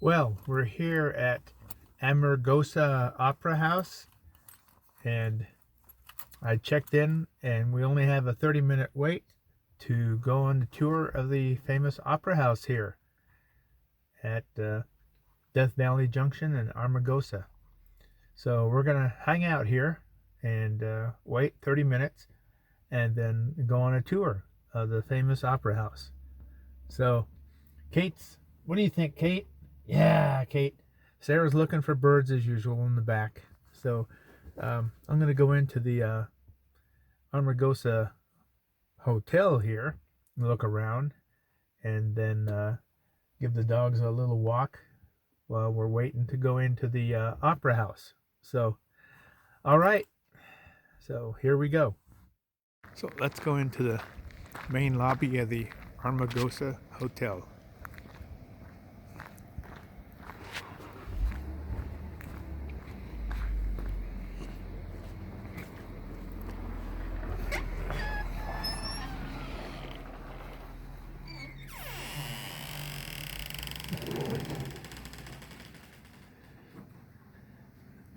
Well, we're here at Amargosa Opera House, and I checked in, and we only have a 30-minute wait to go on the tour of the famous opera house here at Death Valley Junction in Amargosa. So we're going to hang out here and wait 30 minutes and then go on a tour of the famous opera house. So, what do you think, Kate? Yeah, Kate. Sarah's looking for birds as usual in the back. So I'm going to go into the Amargosa Hotel here and look around and then give the dogs a little walk while we're waiting to go into the opera house. So, all right. So here we go. So let's go into the main lobby of the Amargosa Hotel.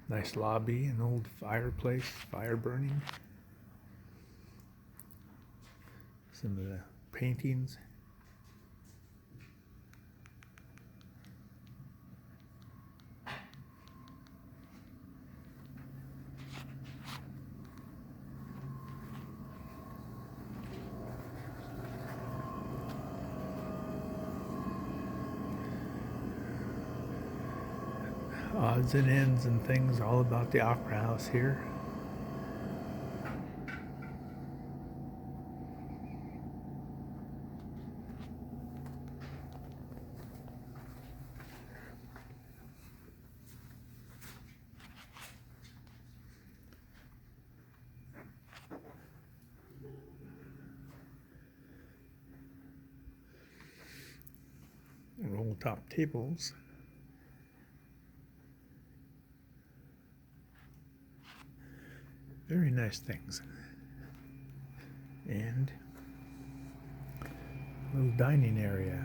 Nice lobby, an old fireplace, fire burning. Some of the paintings. Odds and ends and things all about the opera house here. Roll top tables. Very nice things. And a little dining area.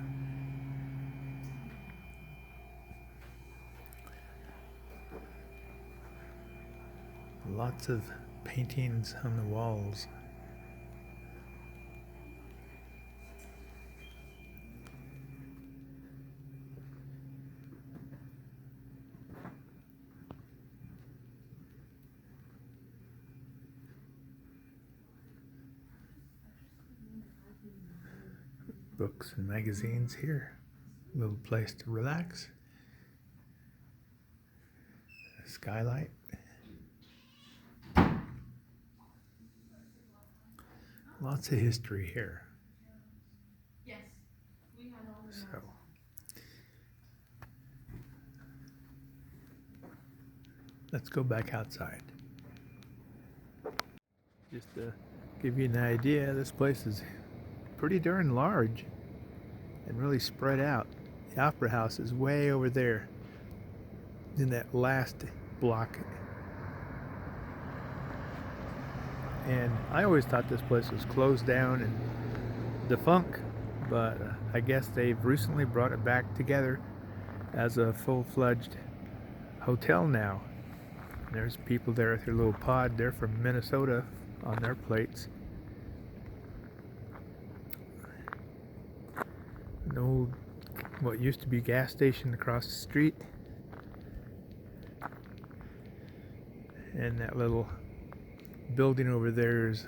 Lots of paintings on the walls. Books and magazines here. A little place to relax. A skylight. Lots of history here. Yes, we had all the So, let's go back outside. Just to give you an idea, this place is pretty darn large and really spread out. The opera house is way over there in that last block. And I always thought this place was closed down and defunct, but I guess they've recently brought it back together as a full-fledged hotel now. There's people there with their little pod. They're from Minnesota on their plates. An old, what used to be gas station across the street. And that little building over there is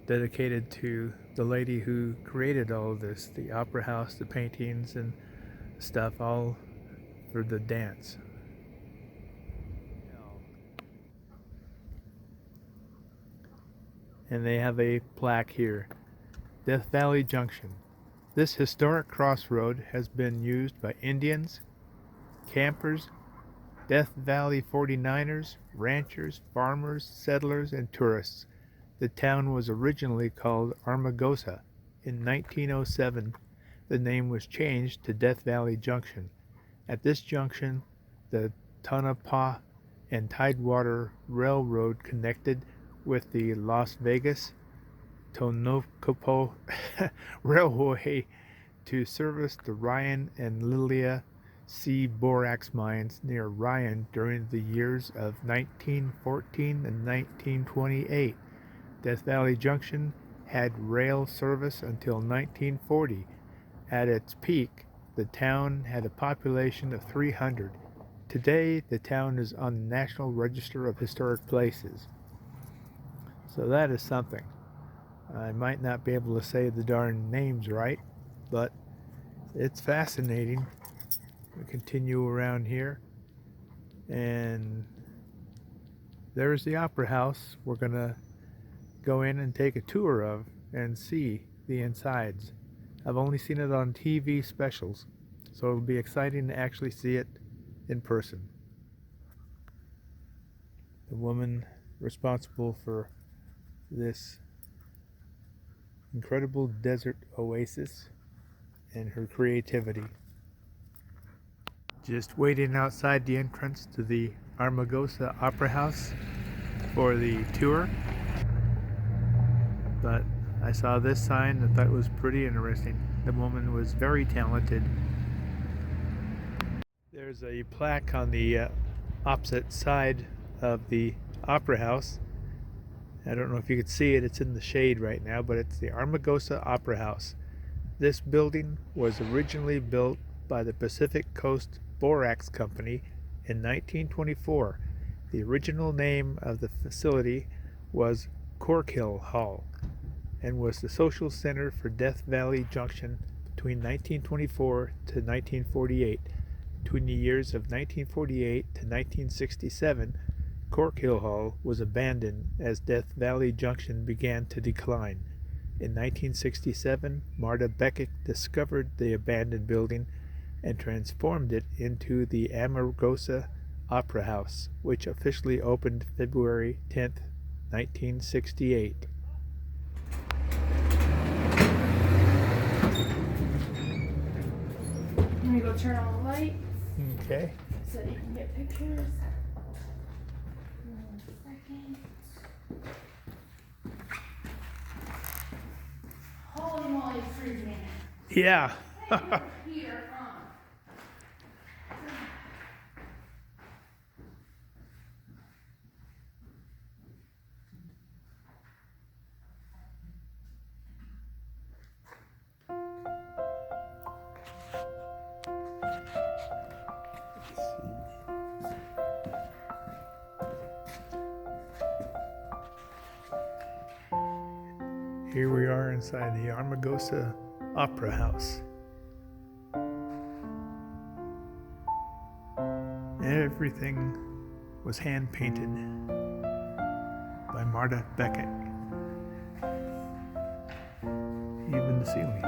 dedicated to the lady who created all of this, the opera house, the paintings and stuff, all for the dance. And they have a plaque here, Death Valley Junction. This historic crossroad has been used by Indians, campers, Death Valley 49ers, ranchers, farmers, settlers, and tourists. The town was originally called Amargosa. In 1907, the name was changed to Death Valley Junction. At this junction, the Tonopah and Tidewater Railroad connected with the Las Vegas Tonocopo Railway to service the Ryan and Lilia see borax mines near RV'N during the years of 1914 and 1928. Death Valley Junction had rail service until 1940. At its peak, the town had a population of 300. Today, the town is on the National Register of Historic Places. So that is something. I might not be able to say the darn names right, but it's fascinating. We continue around here, and there's the Opera House we're gonna go in and take a tour of and see the insides. I've only seen it on TV specials, so it'll be exciting to actually see it in person. The woman responsible for this incredible desert oasis and her creativity. Just waiting outside the entrance to the Amargosa Opera House for the tour. But I saw this sign and thought it was pretty interesting. The woman was very talented. There's a plaque on the opposite side of the Opera House. I don't know if you could see it, it's in the shade right now, but it's the Amargosa Opera House. This building was originally built by the Pacific Coast Borax Company in 1924. The original name of the facility was Corkhill Hall and was the social center for Death Valley Junction between 1924 to 1948. Between the years of 1948 to 1967, Corkhill Hall was abandoned as Death Valley Junction began to decline. In 1967, Marta Beckett discovered the abandoned building and transformed it into the Amargosa Opera House, which officially opened February 10, 1968. Let me go turn on the light Okay. so you can get pictures. 1 second. Holy moly, it's freezing. Yeah. Heater on. Here we are inside the Amargosa Opera House. Everything was hand painted by Marta Beckett. Even the ceiling.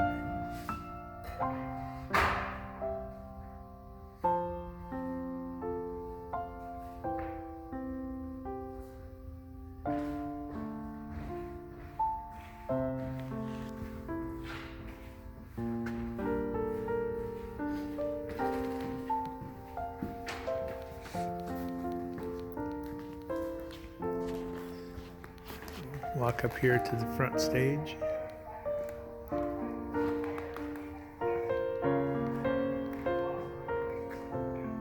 Walk up here to the front stage.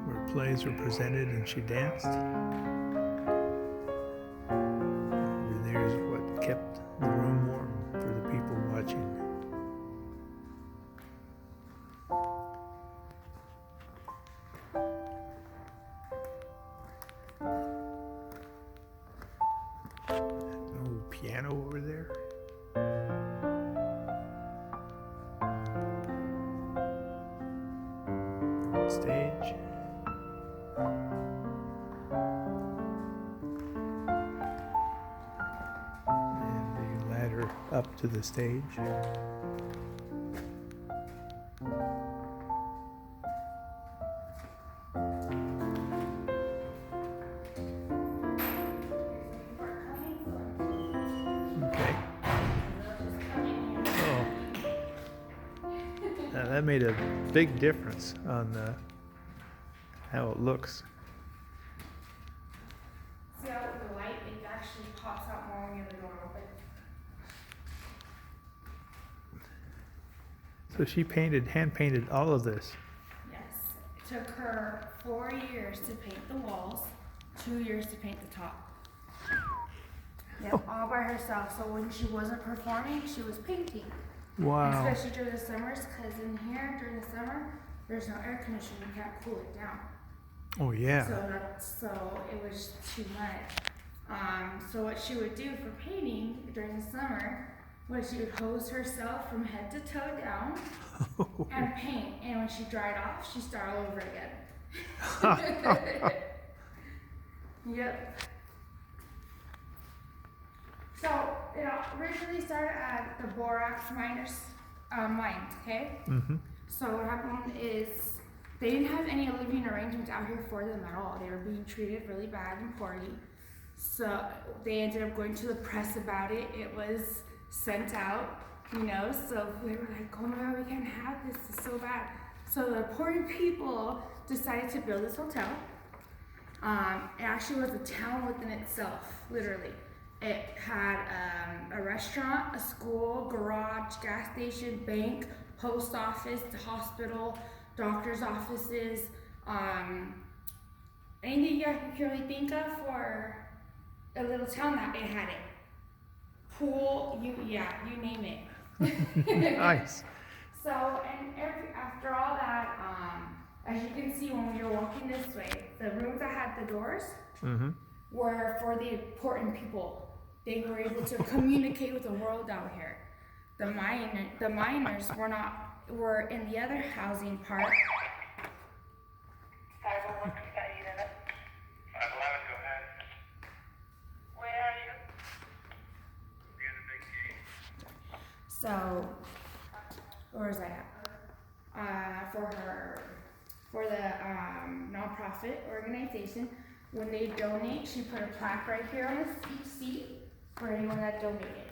Where plays were presented and she danced. Over there's what kept the room warm for the people watching. Piano over there. Stage. And the ladder up to the stage. Okay. Oh. Now that made a big difference on how it looks. See how with the light, it actually pops out more when you have the door open. So she hand painted all of this. Yes. It took 4 years to paint the walls, 2 years to paint the top. Yep, all by herself. So when she wasn't performing, she was painting. Wow. Especially during the summers, because in here during the summer, there's no air conditioning. You can't cool it down. Oh yeah. So it was too much. So what she would do for painting during the summer was she would hose herself from head to toe down and paint. And when she dried off, she'd start all over again. Yep. So it originally started at the borax miners mines, okay? Mm-hmm. So what happened is they didn't have any living arrangements out here for them at all. They were being treated really bad and poorly. So they ended up going to the press about it. It was sent out, you know, so we were like, oh my God, we can't have this, it's so bad. So the poor people decided to build this hotel. It actually was a town within itself, literally. It had a restaurant, a school, garage, gas station, bank, post office, the hospital, doctor's offices, anything you can really think of for a little town that it had it. Pool, you name it. Nice. So, and after all that, as you can see when you're walking this way, the rooms that had the doors were for the important people. They were able to communicate with the world out here. The miners were in the other housing part. 511, go ahead. Where are you? Near the big gate. So, where was I at? For the nonprofit organization, when they donate, she put a plaque right here on each seat for anyone that donated.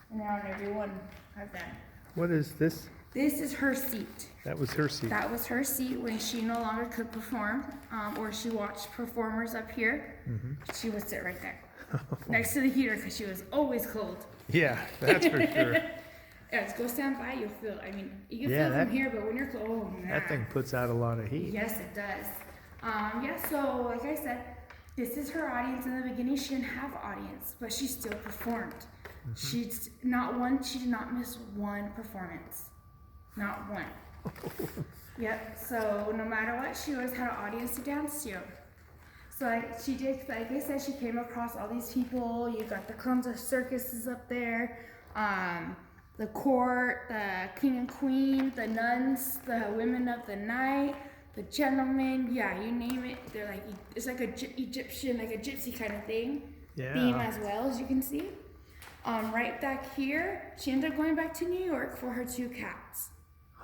And now on every one of them. What is this? This is her seat. That was her seat. That was her seat when she no longer could perform, or she watched performers up here. She would sit right there, next to the heater, because she was always cold. Yeah, that's for sure. Yeah, just go stand by, you'll feel. I mean, you can Yeah, feel from here, but when you're cold, oh man. That thing puts out a lot of heat. Yes, it does. So like I said, this is her audience. In the beginning, she didn't have audience, but she still performed. She did not miss one performance. Not one. Yep, so no matter what, she always had an audience to dance to. So like I said, she came across all these people. You got the clowns of circuses up there, the court, the king and queen, the nuns, the women of the night, the gentlemen, yeah, you name it. They're like, it's like a Egyptian, like a gypsy kind of theme as well, as you can see. Right back here, she ended up going back to New York for her 2 cats.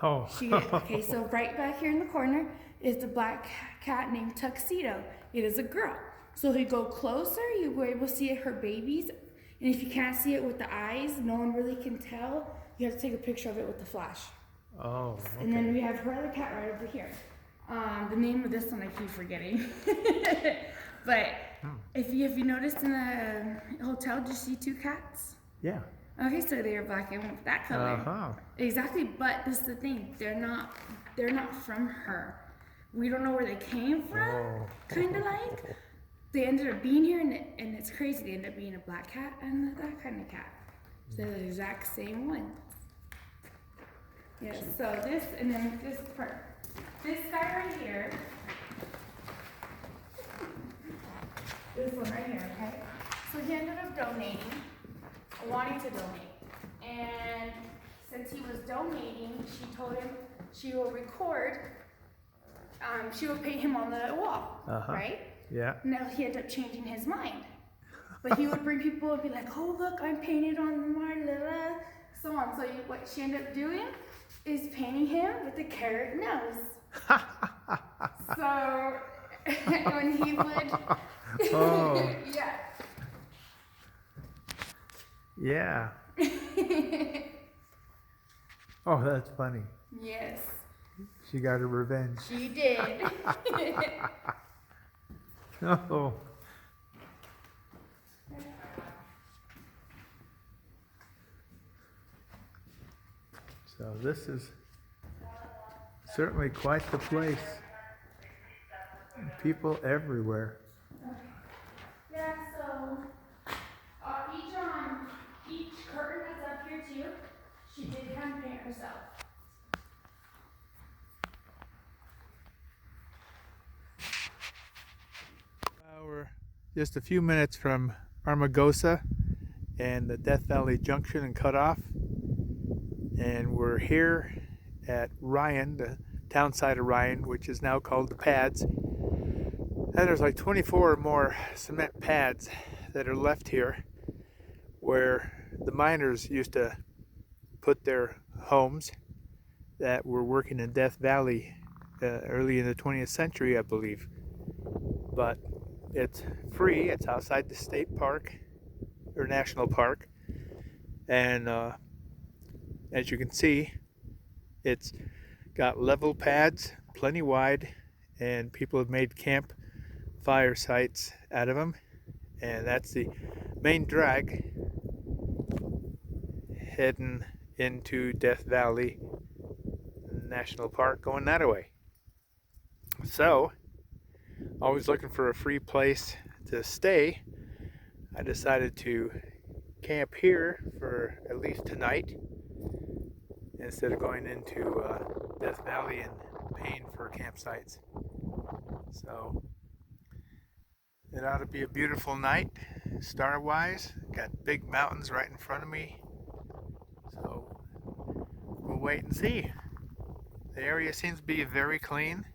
Oh. Okay, so right back here in the corner is the black cat named Tuxedo. It is a girl. So if you go closer, you will able to see her babies. And if you can't see it with the eyes, no one really can tell, you have to take a picture of it with the flash. Oh, okay. And then we have her other cat right over here. The name of this one I keep forgetting. But if you noticed in the hotel, did you see 2 cats? Yeah. Okay, so they are black and white, that color. Exactly, but this is the thing. They're not from her. We don't know where they came from, kind of like. They ended up being here, and it's crazy. They ended up being a black cat and that kind of cat. So they're the exact same ones. Yes, so this, and then this part. This guy right here, this one right here, okay? So he ended up wanting to donate. And since he was donating, she told him she will record, she will paint him on the wall, right? Yeah. Now he ended up changing his mind. But he would bring people and be like, oh look, I'm painted on the wall, so on. So what she ended up doing is painting him with a carrot nose. So when he would, yeah. Yeah. Oh, that's funny. Yes. She got her revenge. She did. Oh. So this is certainly quite the place. people everywhere. Yeah, so each curtain that's up here too, she did hand paint herself. We're just a few minutes from Amargosa and the Death Valley Junction and Cutoff, and we're here at RV'N, the town side of RV'N, which is now called the Pads. And there's like 24 or more cement pads that are left here where the miners used to put their homes that were working in Death Valley early in the 20th century, I believe. But it's free. It's outside the state park or national park, and as you can see, it's got level pads, plenty wide, and people have made camp fire sites out of them. And that's the main drag heading into Death Valley National Park, going that way. So, always looking for a free place to stay, I decided to camp here for at least tonight instead of going into Death Valley and paying for campsites. So it ought to be a beautiful night, star-wise. Got big mountains right in front of me, so we'll wait and see. The area seems to be very clean.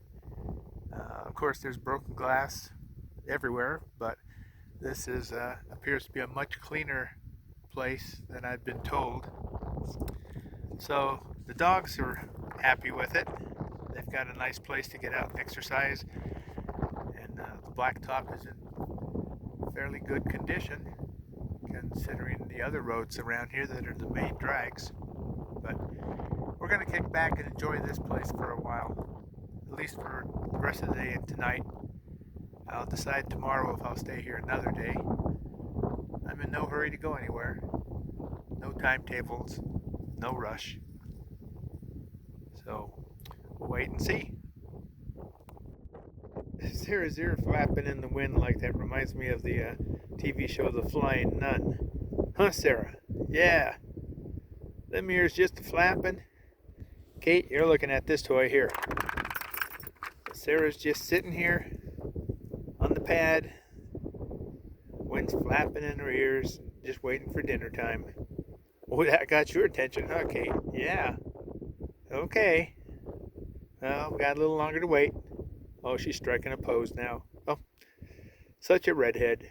Of course, there's broken glass everywhere, but this is appears to be a much cleaner place than I've been told. So the dogs are happy with it. They've got a nice place to get out and exercise, and the blacktop is in fairly good condition considering the other roads around here that are the main drags. But we're going to kick back and enjoy this place for a while, at least for the rest of the day and tonight. I'll decide tomorrow if I'll stay here another day. I'm in no hurry to go anywhere. No timetables, no rush. So we'll wait and see. Sarah's ear flapping in the wind like that reminds me of the TV show The Flying Nun. Huh, Sarah? Yeah. Them ears just flapping. Kate, you're looking at this toy here. Sarah's just sitting here on the pad. Wind's flapping in her ears, just waiting for dinner time. Oh, that got your attention, huh, Kate? Yeah. Okay. Well, we got a little longer to wait. Oh, she's striking a pose now. Oh, such a redhead.